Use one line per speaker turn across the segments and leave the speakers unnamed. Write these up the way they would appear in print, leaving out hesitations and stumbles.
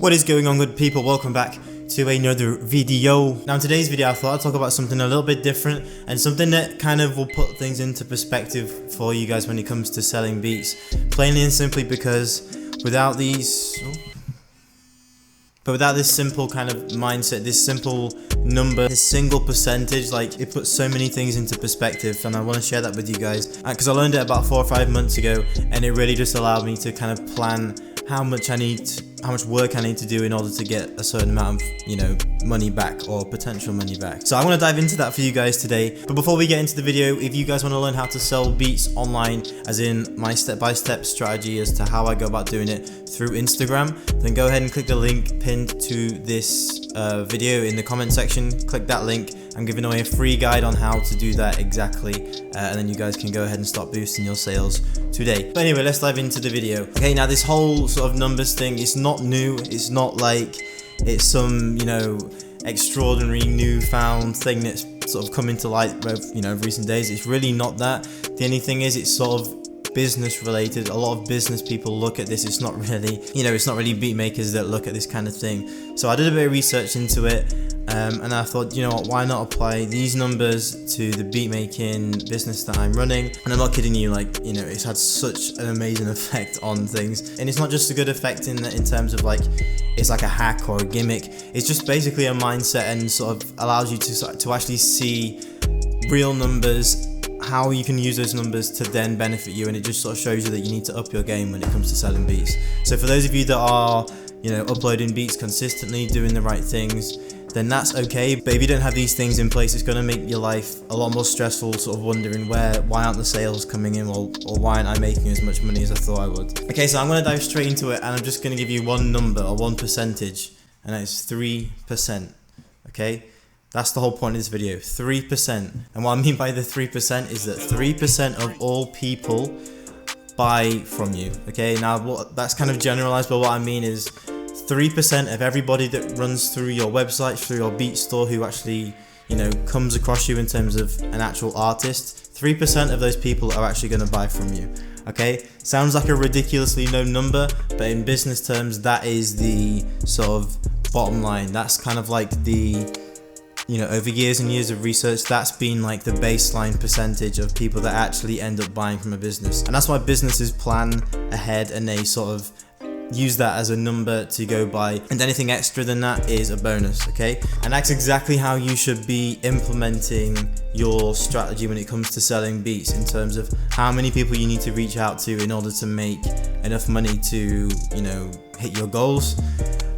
What is going on, good people? Welcome back to another video. Now in today's video I thought I'd talk about something a little bit different and something that kind of will put things into perspective for you guys when it comes to selling beats. Plainly and simply because without this simple kind of mindset, this simple number, this single percentage, like it puts so many things into perspective, and I want to share that with you guys because I learned it about 4 or 5 months ago, and it really just allowed me to kind of plan how much work I need to do in order to get a certain amount of, money back or potential money back. So I want to dive into that for you guys today. But before we get into the video, if you guys want to learn how to sell beats online, as in my step-by-step strategy as to how I go about doing it through Instagram, then go ahead and click the link pinned to this video in the comment section. Click that link. I'm giving away a free guide on how to do that exactly, and then you guys can go ahead and start boosting your sales today. But anyway, let's dive into the video. Okay, now this whole sort of numbers thing, it's not new. It's not like it's some extraordinary newfound thing that's sort of come into light of recent days. It's really not that. The only thing is, it's sort of business related. A lot of business people look at this. It's not really it's not really beat makers that look at this kind of thing. So I did a bit of research into it, and I thought, why not apply these numbers to the beat making business that I'm running. And I'm not kidding you, it's had such an amazing effect on things. And it's not just a good effect in terms of it's like a hack or a gimmick. It's just basically a mindset, and sort of allows you to actually see real numbers, how you can use those numbers to then benefit you, and it just sort of shows you that you need to up your game when it comes to selling beats. So for those of you that are uploading beats consistently, doing the right things, then that's okay. But if you don't have these things in place, it's going to make your life a lot more stressful, sort of wondering why aren't the sales coming in, or why aren't I making as much money as I thought I would. Okay, so I'm going to dive straight into it, and I'm just going to give you one number or one percentage, and that is 3%. Okay, that's the whole point of this video, 3%. And what I mean by the 3% is that 3% of all people buy from you. Okay, now that's kind of generalized, but what I mean is 3% of everybody that runs through your website, through your beat store, who actually comes across you in terms of an actual artist, 3% of those people are actually going to buy from you. Okay, sounds like a ridiculously low number, but in business terms, that is the sort of bottom line. That's kind of like the over years and years of research, that's been like the baseline percentage of people that actually end up buying from a business. And that's why businesses plan ahead, and they sort of use that as a number to go by, and anything extra than that is a bonus. Okay, and that's exactly how you should be implementing your strategy when it comes to selling beats, in terms of how many people you need to reach out to in order to make enough money to hit your goals,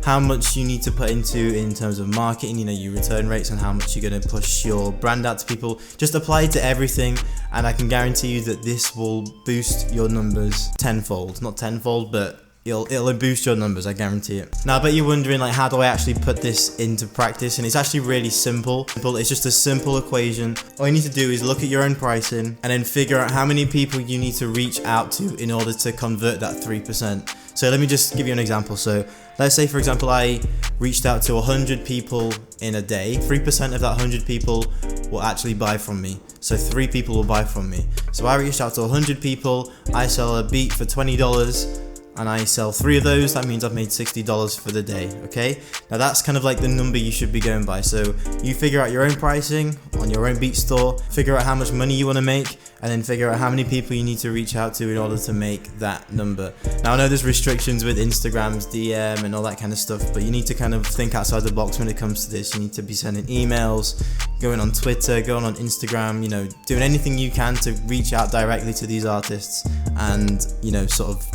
how much you need to put into in terms of marketing, your return rates, and how much you're going to push your brand out to people. Just apply it to everything, and I can guarantee you that this will boost your numbers tenfold. Not tenfold, but it'll boost your numbers, I guarantee it. Now I bet you're wondering, how do I actually put this into practice? And it's actually really simple. It's just a simple equation. All you need to do is look at your own pricing, and then figure out how many people you need to reach out to in order to convert that 3%. So let me just give you an example. So let's say, for example, I reached out to 100 people in a day. 3% of that 100 people will actually buy from me. So 3 people will buy from me. So I reached out to 100 people, I sell a beat for $20, and I sell 3 of those. That means I've made $60 for the day. Okay, now that's kind of like the number you should be going by. So you figure out your own pricing on your own beat store, figure out how much money you want to make, and then figure out how many people you need to reach out to in order to make that number. Now I know there's restrictions with Instagram's DM and all that kind of stuff, but you need to kind of think outside the box when it comes to this. You need to be sending emails, going on Twitter, going on Instagram, doing anything you can to reach out directly to these artists, and sort of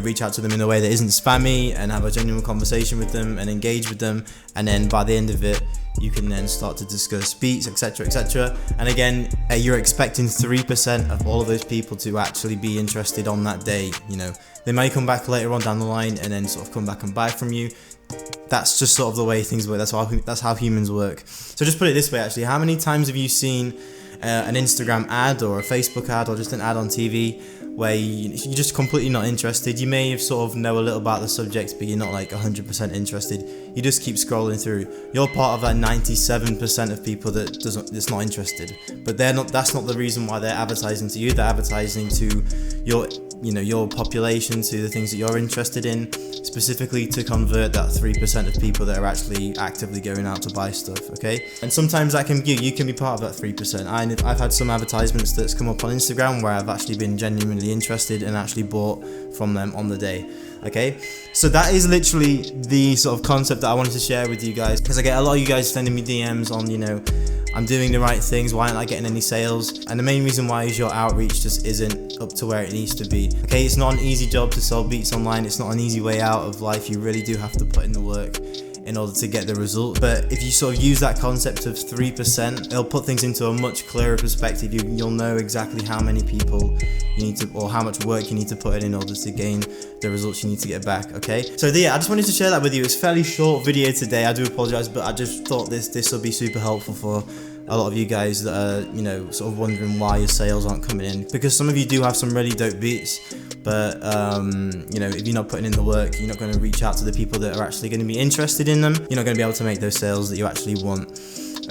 reach out to them in a way that isn't spammy, and have a genuine conversation with them and engage with them. And then by the end of it, you can then start to discuss beats, etc, etc. And again, you're expecting 3% of all of those people to actually be interested on that day. They may come back later on down the line and then sort of come back and buy from you. That's just sort of the way things work. That's how humans work. So just put it this way, actually, how many times have you seen an Instagram ad or a Facebook ad or just an ad on TV where you're just completely not interested? You may have sort of know a little about the subject, but you're not 100% interested. You just keep scrolling through. You're part of that 97% of people that's not interested. But that's not the reason why they're advertising to you. They're advertising to your you know, your population to the things that you're interested in, specifically to convert that 3% of people that are actually actively going out to buy stuff, okay? And sometimes that can you can be part of that 3%. I've had some advertisements that's come up on Instagram where I've actually been genuinely interested and actually bought from them on the day, okay? So that is literally the sort of concept that I wanted to share with you guys, because I get a lot of you guys sending me DMs on, you know, I'm doing the right things, why aren't I getting any sales? And the main reason why is your outreach just isn't up to where it needs to be. Okay, it's not an easy job to sell beats online, it's not an easy way out of life, you really do have to put in the work in order to get the result. But if you sort of use that concept of 3%, it'll put things into a much clearer perspective. You'll know exactly how many people you need to, or how much work you need to put in order to gain the results you need to get back, okay? So yeah, I just wanted to share that with you. It's a fairly short video today, I do apologize, but I just thought this will be super helpful for a lot of you guys that are, you know, sort of wondering why your sales aren't coming in, because some of you do have some really dope beats, but you know, if you're not putting in the work, you're not going to reach out to the people that are actually going to be interested in them. You're not going to be able to make those sales that you actually want,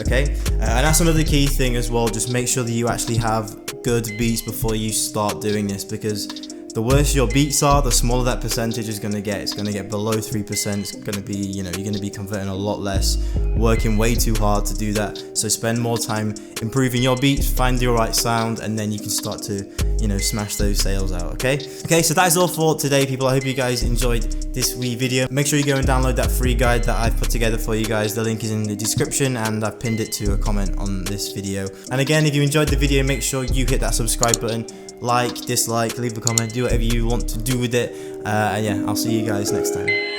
okay? And that's another key thing as well. Just make sure that you actually have good beats before you start doing this, because the worse your beats are, the smaller that percentage is going to get. It's going to get below 3%. It's going to be, you know, you're going to be converting a lot less, working way too hard to do that. So spend more time improving your beats, find your right sound, and then you can start to, you know, smash those sales out, okay? Okay, so that is all for today, people. I hope you guys enjoyed this wee video. Make sure you go and download that free guide that I've put together for you guys. The link is in the description, and I've pinned it to a comment on this video. And again, if you enjoyed the video, make sure you hit that subscribe button. Like, dislike, leave a comment, do whatever you want to do with it. And yeah, I'll see you guys next time.